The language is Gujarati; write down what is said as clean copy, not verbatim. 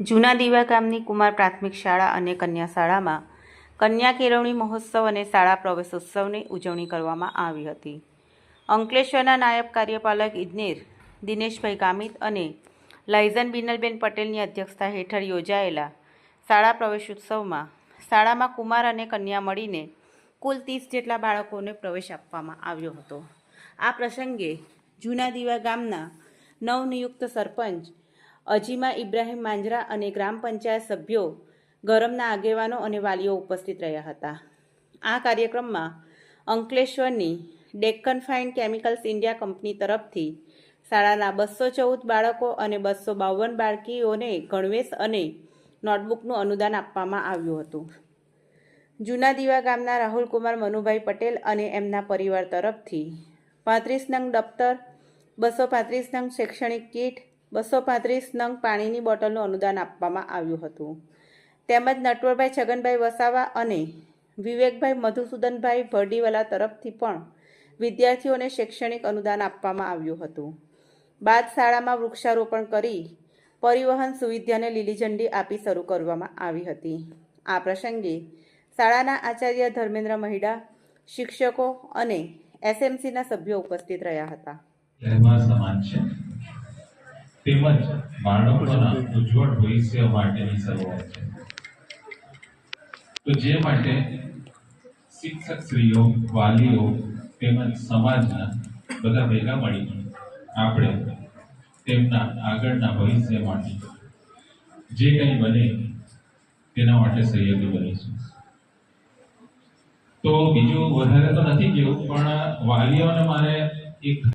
જૂના દીવા ગામની કુમાર પ્રાથમિક શાળા અને કન્યા શાળામાં કન્યા કેળવણી મહોત્સવ અને શાળા પ્રવેશોત્સવની ઉજવણી કરવામાં આવી હતી. અંકલેશ્વરના નાયબ કાર્યપાલક ઇજનેર દિનેશભાઈ ગામિત અને લાયઝન બિનલબેન પટેલની અધ્યક્ષતા હેઠળ યોજાયેલા શાળા પ્રવેશોત્સવમાં શાળામાં કુમાર અને કન્યા મળીને કુલ 30 જેટલા બાળકોને પ્રવેશ આપવામાં આવ્યો હતો. આ પ્રસંગે જૂના દીવા ગામના નવનિયુક્ત સરપંચ અજીમા ઇબ્રાહીમ માંજરા અને ગ્રામ પંચાયત સભ્યો, ગરમના આગેવાનો અને વાલીઓ ઉપસ્થિત રહ્યા હતા. આ કાર્યક્રમમાં અંકલેશ્વરની Deccan fine chemicals India company તરફથી શાળાના 214 બાળકો અને 252 બાળકીઓને ગણવેશ અને નોટબુકનું અનુદાન આપવામાં આવ્યું હતું. જૂના દીવા ગામના રાહુલકુમાર મનુભાઈ પટેલ અને એમના પરિવાર તરફથી 35 નંગ દફતર, 235 નંગ શૈક્ષણિક કીટ, 235 નંગ પાણીની બોટલનું અનુદાન આપવામાં આવ્યું હતું. તેમજ નટવરભાઈ છગનભાઈ વસાવા અને વિવેકભાઈ મધુસૂદનભાઈ ભરડીવાલા તરફથી પણ વિદ્યાર્થીઓને શૈક્ષણિક અનુદાન આપવામાં આવ્યું હતું. બાદ શાળામાં વૃક્ષારોપણ કરી પરિવહન સુવિધાને લીલી ઝંડી આપી શરૂ કરવામાં આવી હતી. આ પ્રસંગે શાળાના આચાર્ય ધર્મેન્દ્ર મહિડા, શિક્ષકો અને એસએમસીના સભ્યો ઉપસ્થિત રહ્યા હતા. તેમજ બાળકોના ઉજ્જવળ ભવિષ્ય માટેની શરૂઆત છે. તો જે માટે શિક્ષકશ્રીઓ, વાલીઓ તેમજ સમાજના બધા ભેગા મળીને આપણે તેમના આગળના ભવિષ્ય માટે જે કંઈ બને તેના માટે સહયોગી બનીશું. તો બીજું વધારે તો નથી કેવું, પણ વાલીઓને મારે એક